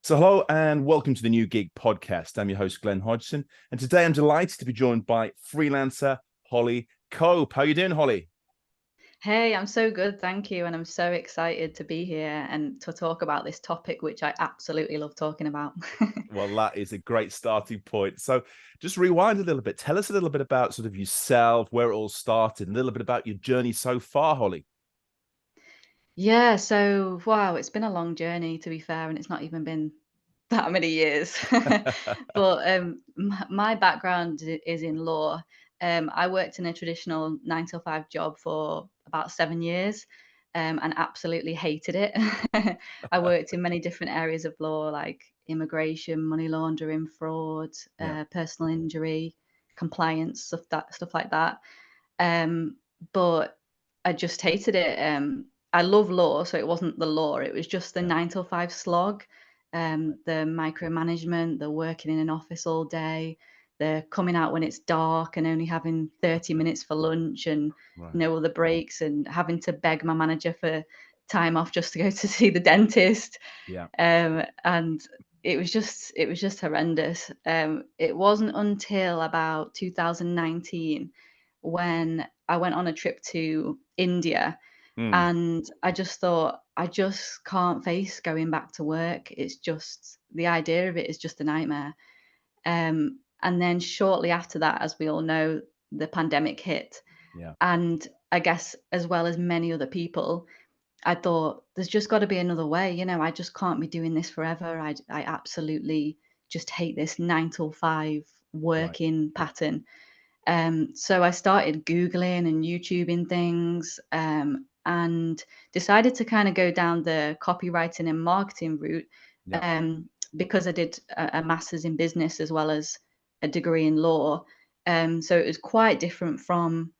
So hello and welcome to the New Gig Podcast. I'm your host, Glenn Hodgson, and today I'm delighted to be joined by freelancer Holly Cope. How are you doing, Holly? Hey, I'm so good, thank you. And I'm so excited to be here and to talk about this topic, which I absolutely love talking about. Well, that is a great starting point. So just rewind a little bit. Tell us a little bit about sort of yourself, where it all started, and a little bit about your journey so far, Holly. Yeah, so wow, it's been a long journey to be fair, and it's not even been that many years. But my background is in law. I worked in a traditional 9 to 5 job for about 7 years, and absolutely hated it. I worked in many different areas of law, like immigration, money laundering, fraud, Yeah. personal injury, compliance, stuff like that. Um, but I just hated it. I love law, so it wasn't the law. It was just the Yeah. 9 to 5 slog, the micromanagement, the working in an office all day, the coming out when it's dark and only having 30 minutes for lunch and Right. no other breaks, and having to beg my manager for time off just to go to see the dentist. Yeah. And it was just horrendous. It wasn't until about 2019 when I went on a trip to India, Mm. and I just thought, I just can't face going back to work. It's just the idea of it is just a nightmare. And then shortly after that, as we all know, the pandemic hit. Yeah. And I guess as well as many other people, I thought there's just got to be another way. I just can't be doing this forever. I absolutely just hate this 9 to 5 Right. working pattern. So I started Googling and YouTubing things, and decided to kind of go down the copywriting and marketing route, Yeah. because I did a master's in business as well as a degree in law. So it was quite different from,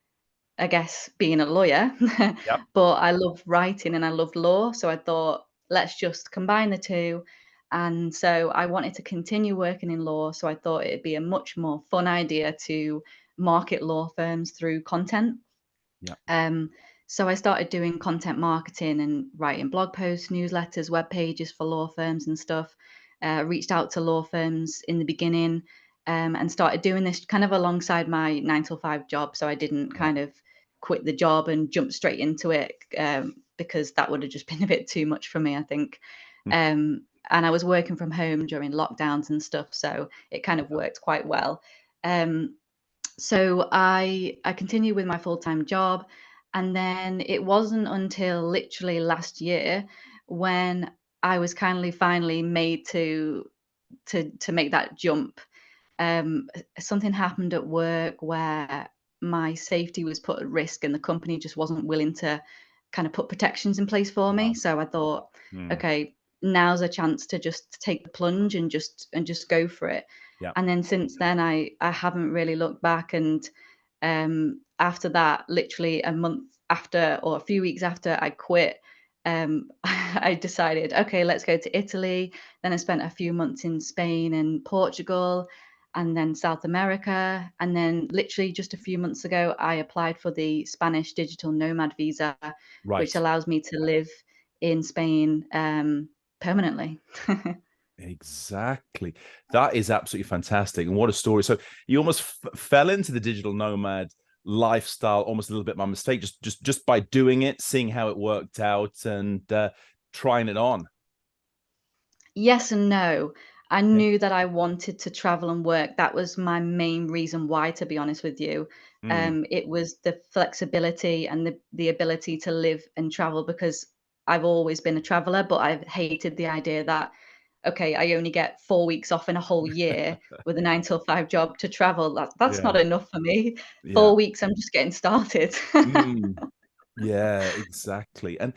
I guess, being a lawyer, Yeah. but I love writing and I love law. So I thought, let's just combine the two. And so I wanted to continue working in law. So I thought it'd be a much more fun idea to market law firms through content. Yeah. Um, so I started doing content marketing and writing blog posts, newsletters, web pages for law firms and stuff. Reached out to law firms in the beginning, and started doing this kind of alongside my 9 to 5 job. So I didn't Right. kind of quit the job and jump straight into it, because that would have just been a bit too much for me, I think. Mm. And I was working from home during lockdowns and stuff, so it kind of Yeah. worked quite well. Um, so I continued with my full-time job, and then it wasn't until literally last year when I was kindly finally made to make that jump. Something happened at work where my safety was put at risk, and the company just wasn't willing to kind of put protections in place for me. Wow. So I thought, Mm. okay, now's a chance to just take the plunge and just go for it. Yeah. And then since then, I haven't really looked back. And after that, literally a month after or a few weeks after I quit, I decided, okay, let's go to Italy. Then I spent a few months in Spain and Portugal, and then South America. And then literally just a few months ago, I applied for the Spanish digital nomad visa, which Right. allows me to live in Spain, permanently. Exactly. That is absolutely fantastic. And what a story. So you almost fell into the digital nomad lifestyle almost a little bit by mistake, just by doing it, seeing how it worked out and trying it on. Yes and no. I Okay. knew that I wanted to travel and work. That was my main reason why, to be honest with you. Mm, It was the flexibility and the ability to live and travel, because I've always been a traveler, but I've hated the idea that, okay, I only get 4 weeks off in a whole year with a 9 till 5 job to travel. That's yeah. not enough for me. Yeah. 4 weeks, I'm just getting started. Mm. Yeah, exactly. And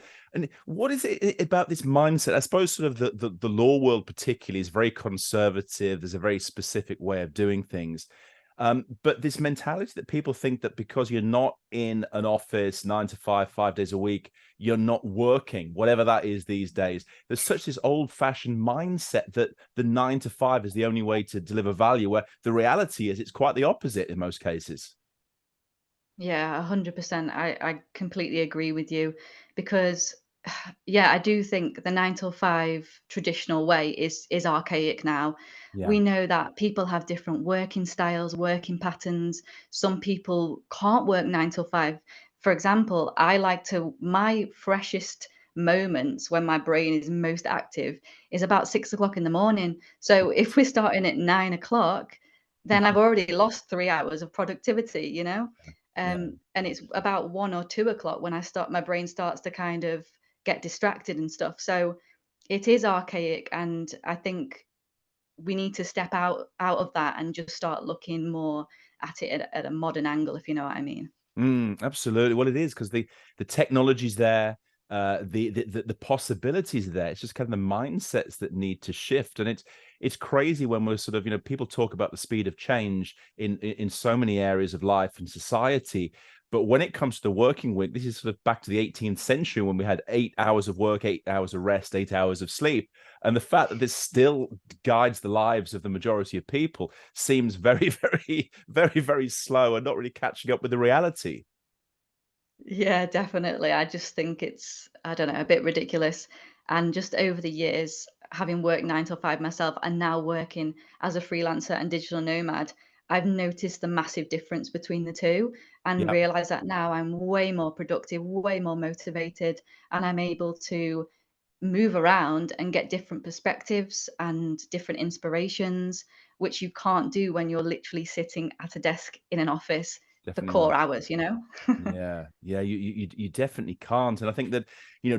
what is it about this mindset? I suppose sort of the law world particularly is very conservative. There's a very specific way of doing things. But this mentality that people think that because you're not in an office 9 to 5, 5 days a week, you're not working, whatever that is these days. There's such this old-fashioned mindset that the 9 to 5 is the only way to deliver value, where the reality is it's quite the opposite in most cases. Yeah, 100%. I completely agree with you, because Yeah, I do think the 9 till 5 traditional way is archaic now. Yeah. We know that people have different working styles, working patterns. Some people can't work 9 till 5. For example, I like to my freshest moments when my brain is most active is about 6 o'clock in the morning. So if we're starting at 9 o'clock, then I've already lost 3 hours of productivity, you know? Yeah. And it's about 1 or 2 o'clock when I start my brain starts to kind of get distracted and stuff. So it is archaic, and I think we need to step out of that and just start looking more at it at a modern angle, if you know what I mean. Absolutely. Well, it is because the technology's there, the possibilities are there. It's just kind of the mindsets that need to shift, and it's crazy when we're sort of, people talk about the speed of change in so many areas of life and society. But when it comes to the working week, this is sort of back to the 18th century when we had 8 hours of work, 8 hours of rest, 8 hours of sleep. And the fact that this still guides the lives of the majority of people seems very, very, very, very slow and not really catching up with the reality. Yeah, definitely. I just think it's, I don't know, a bit ridiculous. And just over the years, having worked 9 till 5 myself and now working as a freelancer and digital nomad, I've noticed the massive difference between the two and Yeah, realized that now I'm way more productive, way more motivated, and I'm able to move around and get different perspectives and different inspirations, which you can't do when you're literally sitting at a desk in an office for definitely core not. hours, you know? Yeah, yeah, you definitely can't, and I think that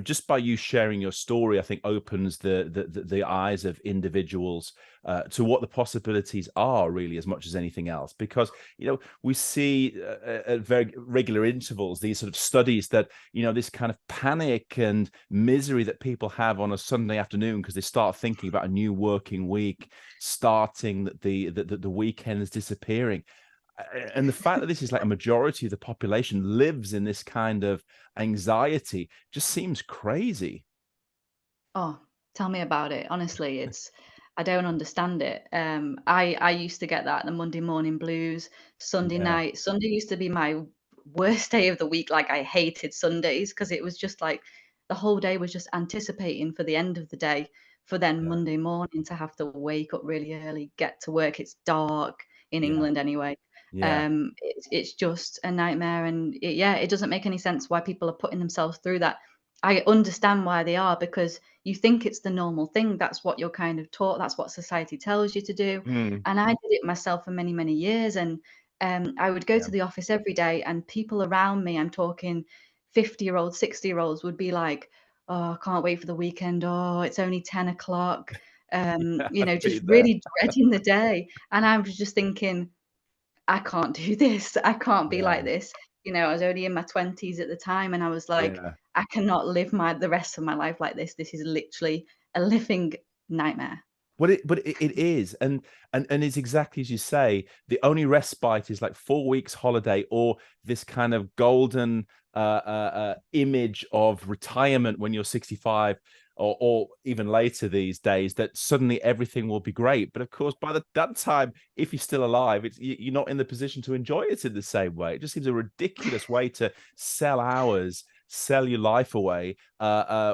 just by you sharing your story, I think opens the eyes of individuals to what the possibilities are really, as much as anything else. Because we see at very regular intervals these sort of studies that this kind of panic and misery that people have on a Sunday afternoon because they start thinking about a new working week starting, that the weekend is disappearing. And the fact that this is like a majority of the population lives in this kind of anxiety just seems crazy. Oh, tell me about it. Honestly, it's I don't understand it. I used to get that, the Monday morning blues, Sunday Yeah, night. Sunday used to be my worst day of the week. Like I hated Sundays because it was just like the whole day was just anticipating for the end of the day, for then yeah, Monday morning to have to wake up really early, get to work. It's dark in yeah, England anyway. yeah. It's just a nightmare, and yeah, it doesn't make any sense why people are putting themselves through that. I understand why they are, because you think it's the normal thing. That's what you're kind of taught. That's what society tells you to do. Mm, And I did it myself for many, many years. And I would go yeah. to the office every day, and people around me, I'm talking 50-year-olds, 60-year-olds, would be like, "Oh, I can't wait for the weekend. Oh, it's only 10 o'clock." I've Just been there. really dreading the day. And I was just thinking, I can't do this. I can't be Yeah, like this. I was only in my 20s at the time, and I was like, yeah. I cannot live the rest of my life like this. This is literally a living nightmare. But it is, and it's exactly as you say. The only respite is like 4 weeks holiday, or this kind of golden image of retirement when you're 65, or even later these days, that suddenly everything will be great. But of course, by that time, if you're still alive, you're not in the position to enjoy it in the same way. It just seems a ridiculous way to sell hours, sell your life away,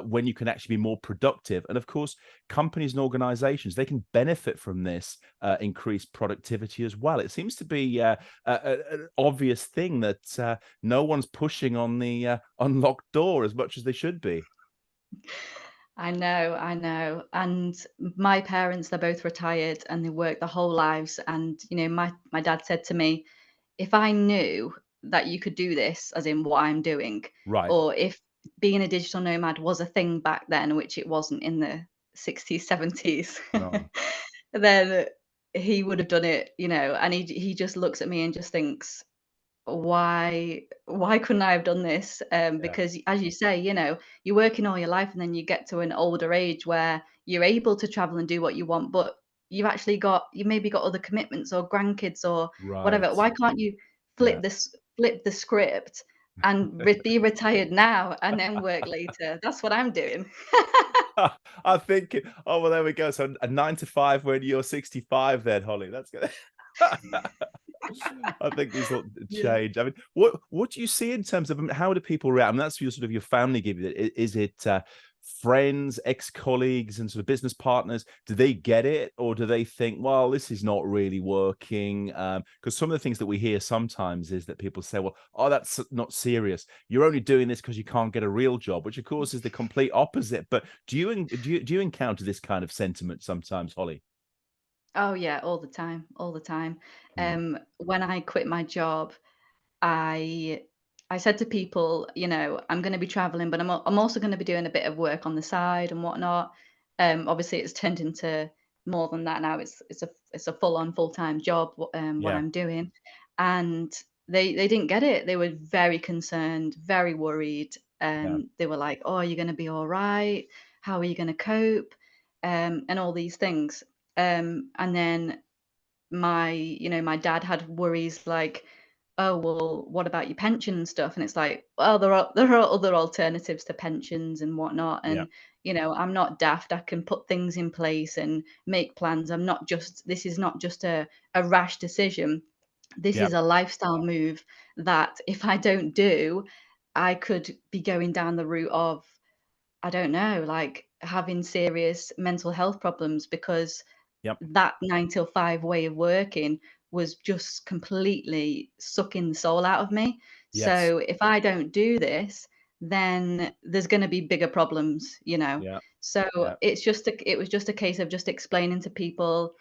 when you can actually be more productive. And of course, companies and organizations, they can benefit from this increased productivity as well. It seems to be an obvious thing that no one's pushing on the unlocked door as much as they should be. I know, I know. And my parents, they're both retired and they work their whole lives. And, my dad said to me, if I knew that you could do this, as in what I'm doing, Right. or if being a digital nomad was a thing back then, which it wasn't in the 60s, 70s, No. then he would have done it, and he just looks at me and just thinks, why couldn't I have done this? Yeah. Because as you say, you're working all your life and then you get to an older age where you're able to travel and do what you want, but you maybe got other commitments or grandkids or whatever. Right. Why can't you Yeah. flip the script and be retired now and then work later? That's what I'm doing. I'm thinking, oh well, there we go. So a 9 to 5 when you're 65, then Holly. That's good. I think it's lot Yeah. change. I mean, what do you see in terms of how do people react? I mean, that's your sort of your family give you. Is it friends, ex-colleagues, and sort of business partners? Do they get it, or do they think, well, this is not really working? Because some of the things that we hear sometimes is that people say, well, oh, that's not serious. You're only doing this because you can't get a real job, which of course is the complete opposite. But do you encounter this kind of sentiment sometimes, Holly? Oh yeah, all the time, all the time. Mm, When I quit my job, I I said to people, I'm going to be traveling, but I'm also going to be doing a bit of work on the side and whatnot. Obviously, it's turned into more than that now. It's a full on full time job. What yeah, I'm doing, and they didn't get it. They were very concerned, very worried. yeah, They were like, "Oh, are you going to be all right? How are you going to cope?" And all these things. And then my dad had worries like, "Oh, well, what about your pension and stuff?" And it's like, well, there are other alternatives to pensions and whatnot. yeah, And, I'm not daft. I can put things in place and make plans. This is not just a rash decision. This yeah, is a lifestyle move that if I don't do, I could be going down the route of, I don't know, like having serious mental health problems because yep, that 9 till 5 way of working was just completely sucking the soul out of me. yes, So if I don't do this, then there's gonna be bigger problems, you know? yeah, So yeah, it was just a case of just explaining to people,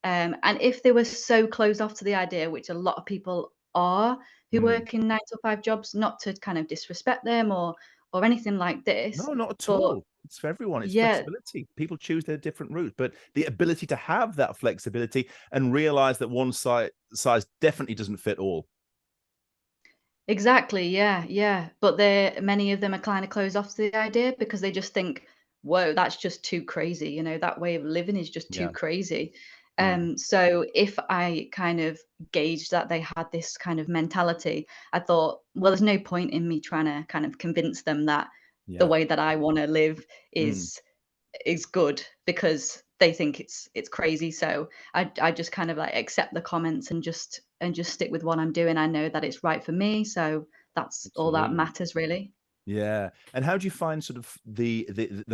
and if they were so closed off to the idea, which a lot of people are, who mm. work in 9 till 5 jobs, not to kind of disrespect them or anything like this, No, not at but all. It's for everyone. It's yeah. flexibility. People choose their different route, but the ability to have that flexibility and realize that one size definitely doesn't fit all. Exactly, yeah, yeah, but many of them are kinda closed off to the idea because they just think, "Whoa, that's just too crazy," that way of living is just too Yeah. crazy. Mm. So if I kind of gauged that they had this kind of mentality, I thought, well, there's no point in me trying to kind of convince them that the Yeah. way that I wanna live Mm. is good because they think it's crazy. So I just kind of like accept the comments and just stick with what I'm doing. I know that it's right for me, so that's all that Absolutely. matters really. Yeah. And how do you find sort of the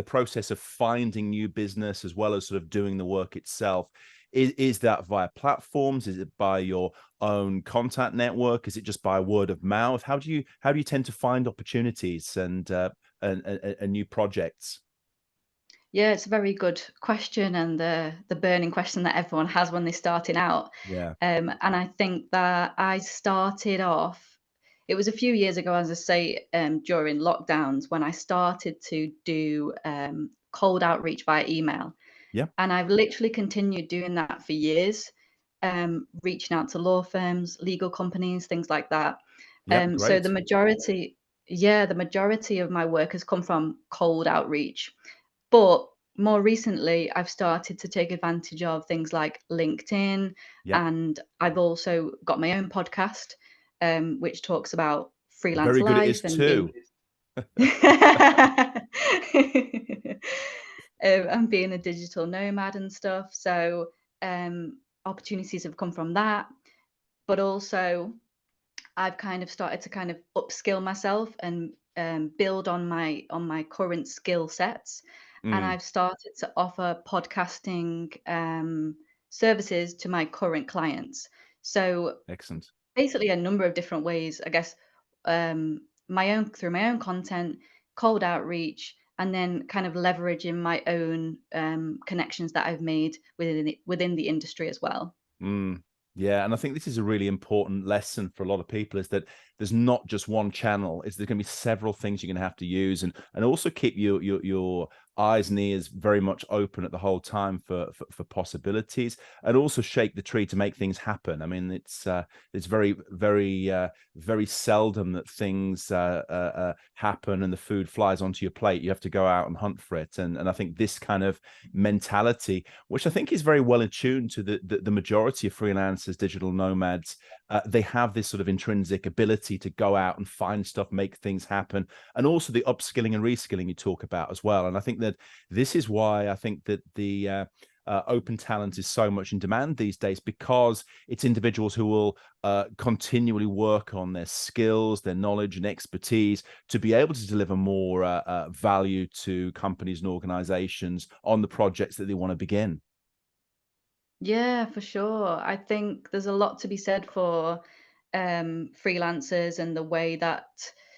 process of finding new business as well as sort of doing the work itself? Is that via platforms? Is it by your own contact network? Is it just by word of mouth? How do you tend to find opportunities and new projects? Yeah, it's a very good question and the burning question that everyone has when they're starting out. Yeah. And I think that I started off, it was a few years ago, as I say, during lockdowns when I started to do cold outreach via email. Yeah. And I've literally continued doing that for years, reaching out to law firms, legal companies, things like that. Yeah. So Great. the majority of my work has come from cold outreach. But more recently, I've started to take advantage of things like LinkedIn, Yeah. and I've also got my own podcast, which talks about freelance Very good at this life and too. being and being a digital nomad and stuff. So opportunities have come from that, but also I've kind of started to kind of upskill myself and build on my current skill sets, and Mm. I've started to offer podcasting services to my current clients. So Excellent. basically, a number of different ways, I guess. My own through my own content, cold outreach, and then kind of leveraging my own connections that I've made within the industry as well. Mm. Yeah, and I think this is a really important lesson for a lot of people is that there's not just one channel. There's going to be several things you're going to have to use, and also keep your eyes and ears very much open at the whole time for possibilities, and also shake the tree to make things happen. I mean, it's very seldom that things happen and the food flies onto your plate. You have to go out and hunt for it, and I think this kind of mentality, which I think is very well attuned to the majority of freelancers, digital nomads. They have this sort of intrinsic ability to go out and find stuff, make things happen, and also the upskilling and reskilling you talk about as well. And I think that this is why I think that open talent is so much in demand these days, because it's individuals who will continually work on their skills, their knowledge and expertise to be able to deliver more value to companies and organizations on the projects that they want to begin. Yeah, for sure. I think there's a lot to be said for freelancers and the way that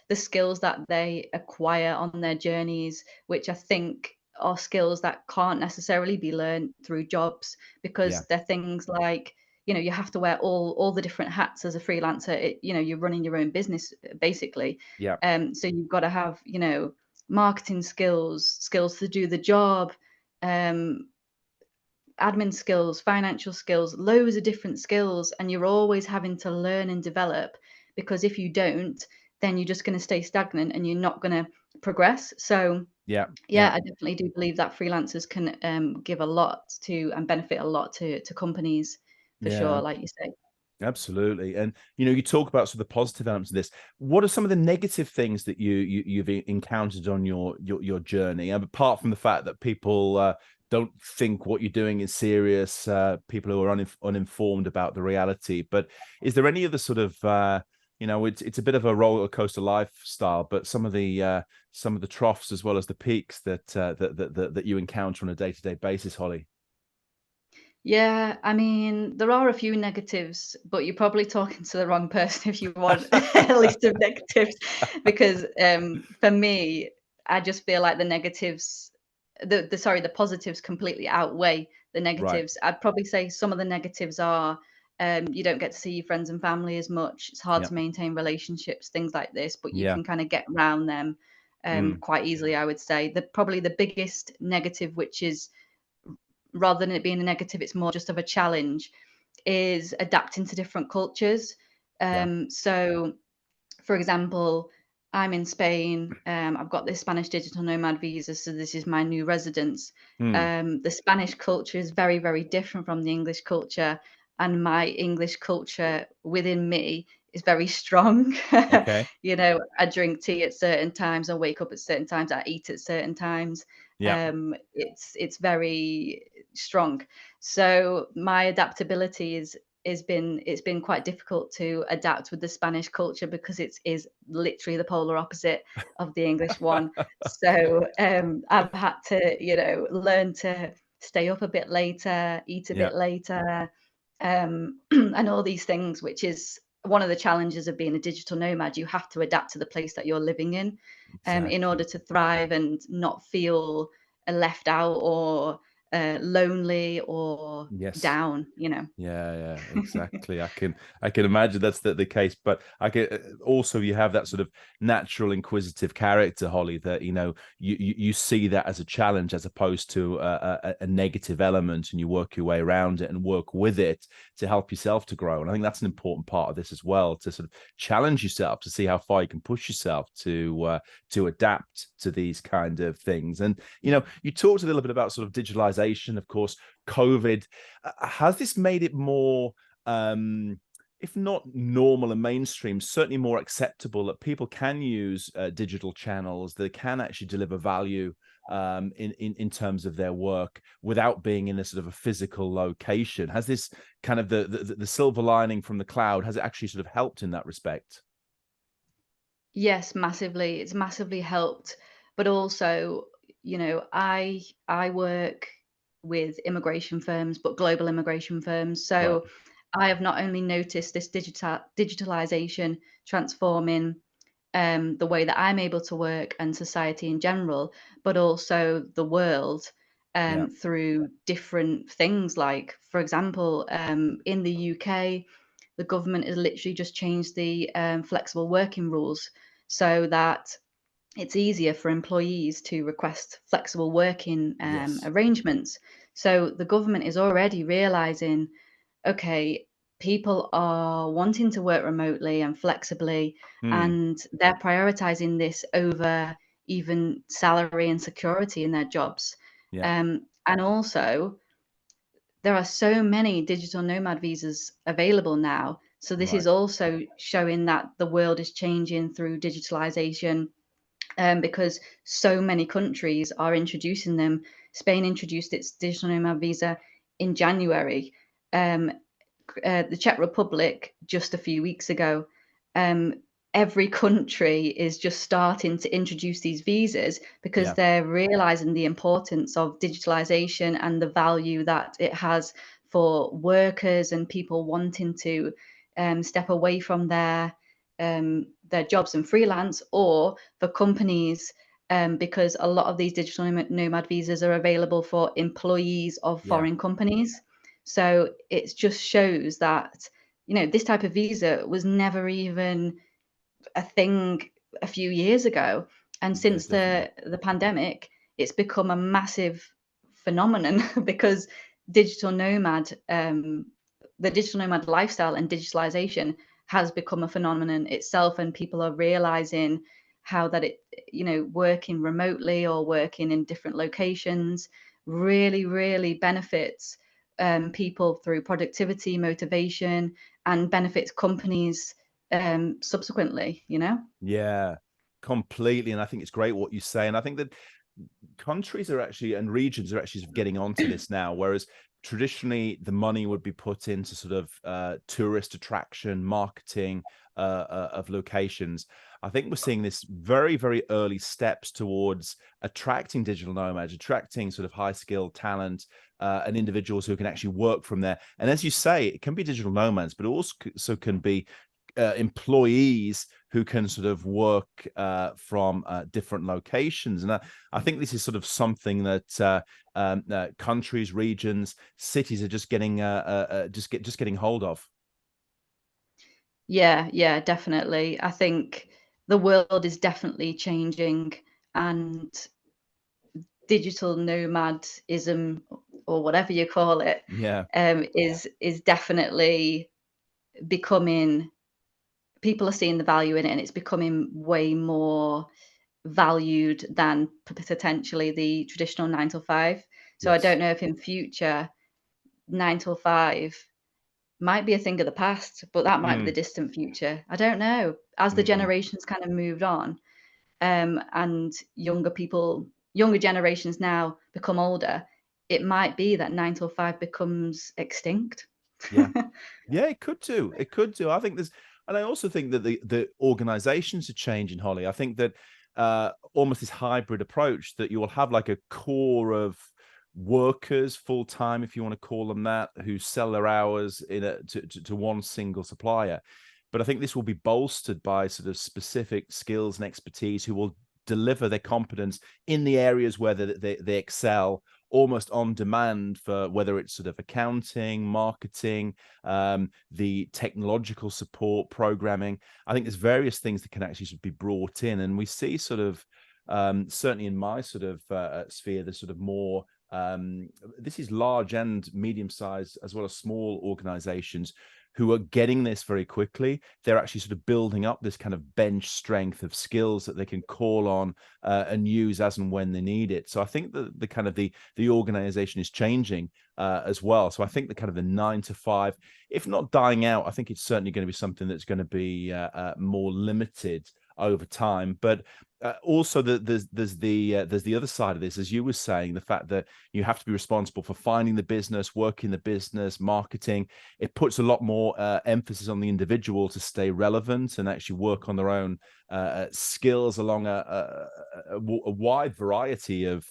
the skills that they acquire on their journeys, which I think are skills that can't necessarily be learned through jobs, Yeah, because they're things like, you have to wear all the different hats as a freelancer. You're running your own business basically. yeah, So you've got to have, marketing skills, skills to do the job, um, admin skills, financial skills, loads of different skills, and you're always having to learn and develop, because if you don't, then you're just going to stay stagnant and you're not going to progress. So, yeah, yeah, yeah, I definitely do believe that freelancers can give a lot to and benefit a lot to companies for yeah. sure, like you say. Absolutely. And you talk about sort of the positive elements of this. What are some of the negative things that you've encountered on your journey? Apart from the fact that people don't think what you're doing is serious, people who are uninformed about the reality. But is there any other sort of it's a bit of a roller coaster lifestyle, but some of the troughs as well as the peaks that you encounter on a day-to-day basis, Holly? Yeah, I mean, there are a few negatives, but you're probably talking to the wrong person if you want a list of negatives, because for me, I just feel like the negatives, the positives completely outweigh the Right. negatives. I'd probably say some of the negatives are you don't get to see your friends and family as much. It's hard Yeah. to maintain relationships, things like this, but you Yeah. can kind of get around them Mm. quite easily, I would say. Probably the biggest negative, which is, rather than it being a negative, it's more just of a challenge, is adapting to different cultures. Yeah. So, for example, I'm in Spain. I've got this Spanish digital nomad visa, so this is my new residence. Mm. The Spanish culture is very, very different from the English culture, and my English culture within me is very strong. Okay. I drink tea at certain times, I wake up at certain times, I eat at certain times. Yeah. It's very strong. So my adaptability it's been quite difficult to adapt with the Spanish culture, because it is literally the polar opposite of the English one. So I've had to, learn to stay up a bit later, eat a Yeah. bit later, and all these things, which is one of the challenges of being a digital nomad. You have to adapt to the place that you're living in Exactly. order to thrive and not feel left out or lonely or Yes. down. Yeah, yeah, exactly. I can imagine that's the case, but I can also, you have that sort of natural inquisitive character, Holly, that you see that as a challenge as opposed to a negative element, and you work your way around it and work with it to help yourself to grow. And I think that's an important part of this as well, to sort of challenge yourself to see how far you can push yourself to adapt to these kind of things. And you talked a little bit about sort of digitalization, of course. COVID, has this made it more, if not normal and mainstream, certainly more acceptable that people can use digital channels, that can actually deliver value in terms of their work without being in a sort of a physical location? Has this kind of the silver lining from the cloud, has it actually sort of helped in that respect? Yes, massively. It's massively helped. But also, I work with immigration firms, but global immigration firms. Right. So I have not only noticed this digitalization transforming the way that I'm able to work and society in general, but also the world Yeah. through different things. Like, for example, in the UK, the government has literally just changed the flexible working rules so that it's easier for employees to request flexible working Yes. arrangements. So the government is already realizing, okay, people are wanting to work remotely and flexibly, Hmm. and they're prioritizing this over even salary and security in their jobs. Yeah. And also, there are so many digital nomad visas available now. So this Right. is also showing that the world is changing through digitalization, because so many countries are introducing them Spain introduced its digital nomad visa in January. Um, the Czech Republic just a few weeks ago. Um, every country is just starting to introduce these visas because Yeah. they're realizing the importance of digitalization and the value that it has for workers and people wanting to step away from their jobs and freelance, or for companies, because a lot of these digital nomad visas are available for employees of Yeah. foreign companies. So it just shows that, this type of visa was never even a thing a few years ago. And Yeah, since definitely. the pandemic, it's become a massive phenomenon because digital nomad, the digital nomad lifestyle and digitalization has become a phenomenon itself, and people are realizing how that working remotely or working in different locations really, really benefits people through productivity, motivation, and benefits companies subsequently. Yeah, completely. And I think it's great what you say. And I think that countries are actually and regions are actually getting onto this now, whereas traditionally the money would be put into sort of tourist attraction marketing of locations. I think we're seeing this very, very early steps towards attracting digital nomads, attracting sort of high skilled talent, and individuals who can actually work from there. And as you say, it can be digital nomads, but also can be employees who can sort of work from different locations. And I think this is sort of something that countries, regions, cities are just getting just getting hold of. Yeah, yeah, definitely. I think the world is definitely changing, and digital nomadism, or whatever you call it, Yeah. is definitely becoming. People are seeing the value in it, and it's becoming way more valued than potentially the traditional 9 to 5. So I Yes. don't know if in future 9 to 5 might be a thing of the past, but that might be the Mm, distant future. I don't know. As the mm, generations kind of moved on, and younger generations now become older, it might be that 9 to 5 becomes extinct. yeah. Yeah, it could do. It could do. I think there's, and I also think that the organizations are changing, Holly. I think that almost this hybrid approach that you will have like a core of workers full time, if you want to call them that, who sell their hours to one single supplier. But I think this will be bolstered by sort of specific skills and expertise who will deliver their competence in the areas where they excel almost on demand, for whether it's sort of accounting, marketing, the technological support, programming. I think there's various things that can actually sort of be brought in, and we see sort of certainly in my sort of sphere, the sort of more this is large and medium sized as well as small organizations who are getting this very quickly. They're actually sort of building up this kind of bench strength of skills that they can call on and use as and when they need it. So I think that the kind of the organization is changing as well. So I think the kind of the 9 to 5, if not dying out, I think it's certainly going to be something that's going to be more limited over time. But also, there's the other side of this, as you were saying, the fact that you have to be responsible for finding the business, working the business, marketing. It puts a lot more emphasis on the individual to stay relevant and actually work on their own skills along a wide variety of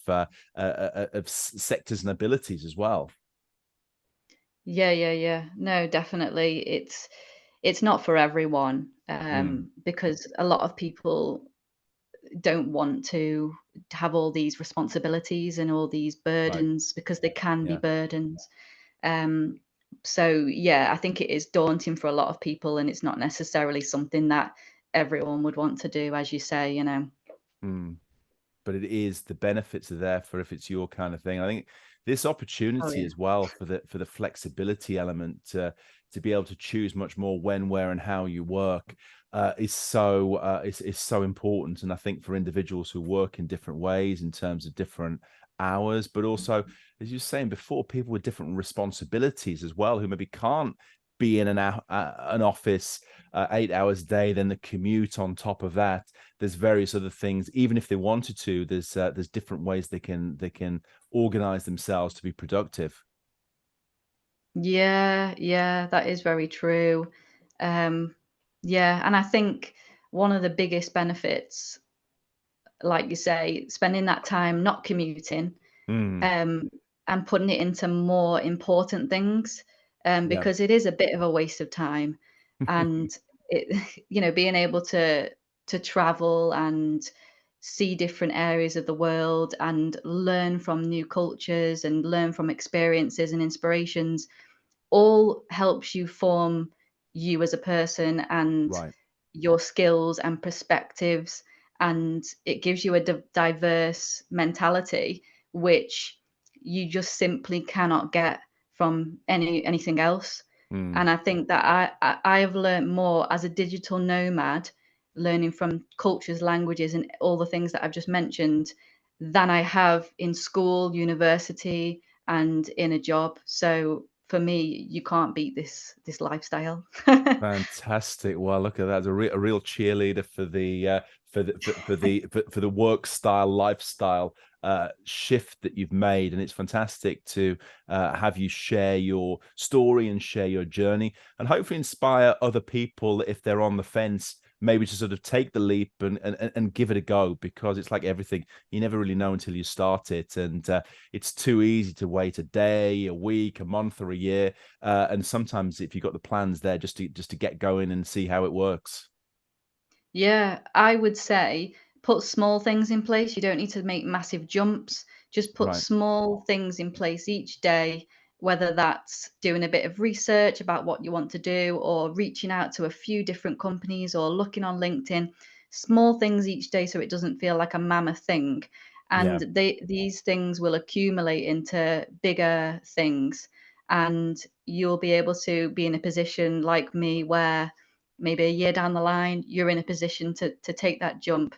sectors and abilities as well. Yeah, yeah, yeah. No, definitely. It's not for everyone, Mm, because a lot of people don't want to have all these responsibilities and all these right. burdens, because they can be Yeah. burdens. Um, so yeah, I think it is daunting for a lot of people, and it's not necessarily something that everyone would want to do, as you say. Mm. But it is, the benefits are there for if it's your kind of thing. I think this Oh opportunity yeah. as well for the flexibility element to be able to choose much more when, where, and how you work is so important. And I think for individuals who work in different ways in terms of different hours, but also, as you were saying before, people with different responsibilities as well, who maybe can't be in an office 8 hours a day, then the commute on top of that. There's various other things. Even if they wanted to, there's different ways they can organize themselves to be productive. Yeah, yeah, that is very true. Um, yeah, and I think one of the biggest benefits, like you say, spending that time not commuting, Mm, um, and putting it into more important things, yeah. because it is a bit of a waste of time, and it, being able to travel and see different areas of the world and learn from new cultures and learn from experiences and inspirations all helps you form you as a person and Right. your skills and perspectives, and it gives you a diverse mentality which you just simply cannot get from anything else. Mm, And I think that I have learned more as a digital nomad, learning from cultures, languages, and all the things that I've just mentioned, than I have in school, university, and in a job. So for me, you can't beat this lifestyle. fantastic. Well, look at that. A real cheerleader for the work style, lifestyle shift that you've made. And it's fantastic to have you share your story and share your journey, and hopefully inspire other people if they're on the fence, maybe to sort of take the leap and give it a go, because it's like everything, you never really know until you start it. And it's too easy to wait a day, a week, a month, or a year. And sometimes if you've got the plans there, just to get going and see how it works. Yeah, I would say put small things in place. You don't need to make massive jumps. Just put Right. small things in place each day, whether that's doing a bit of research about what you want to do or reaching out to a few different companies or looking on LinkedIn. Small things each day so it doesn't feel like a mammoth thing. And Yeah. these things will accumulate into bigger things. And you'll be able to be in a position like me where maybe a year down the line, you're in a position to take that jump.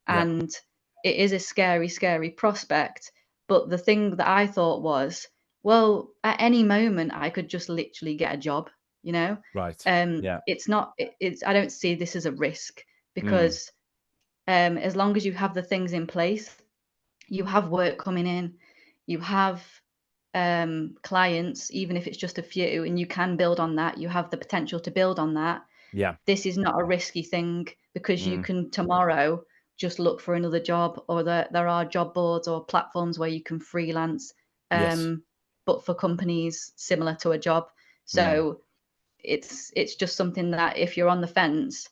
Yep. And it is a scary, scary prospect. But the thing that I thought was, well, at any moment I could just literally get a job, you know? Right. Yeah. It's not it's I don't see this as a risk Mm. because as long as you have the things in place, you have work coming in, you have clients, even if it's just a few, and you can build on that. You have the potential to build on that. Yeah. This is not a risky thing because you Mm. can tomorrow just look for another job, or there are job boards or platforms where you can freelance, Yes. um, but for companies similar to a job. Mm. So it's just something that if you're on the fence,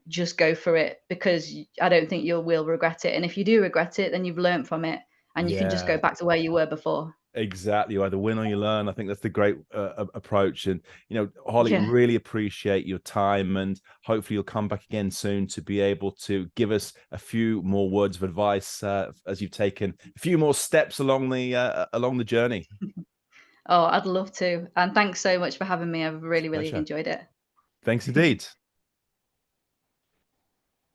just go for it because I don't think you will regret it. And if you do regret it, then you've learned from it and you can just go Yeah. back to where you were before. Exactly. You either win or you learn. I think that's the great approach. And Holly, Yeah. really appreciate your time, and hopefully you'll come back again soon to be able to give us a few more words of advice as you've taken a few more steps along the journey. Oh, I'd love to. And thanks so much for having me. I've really, really Pleasure. enjoyed it. Thanks indeed.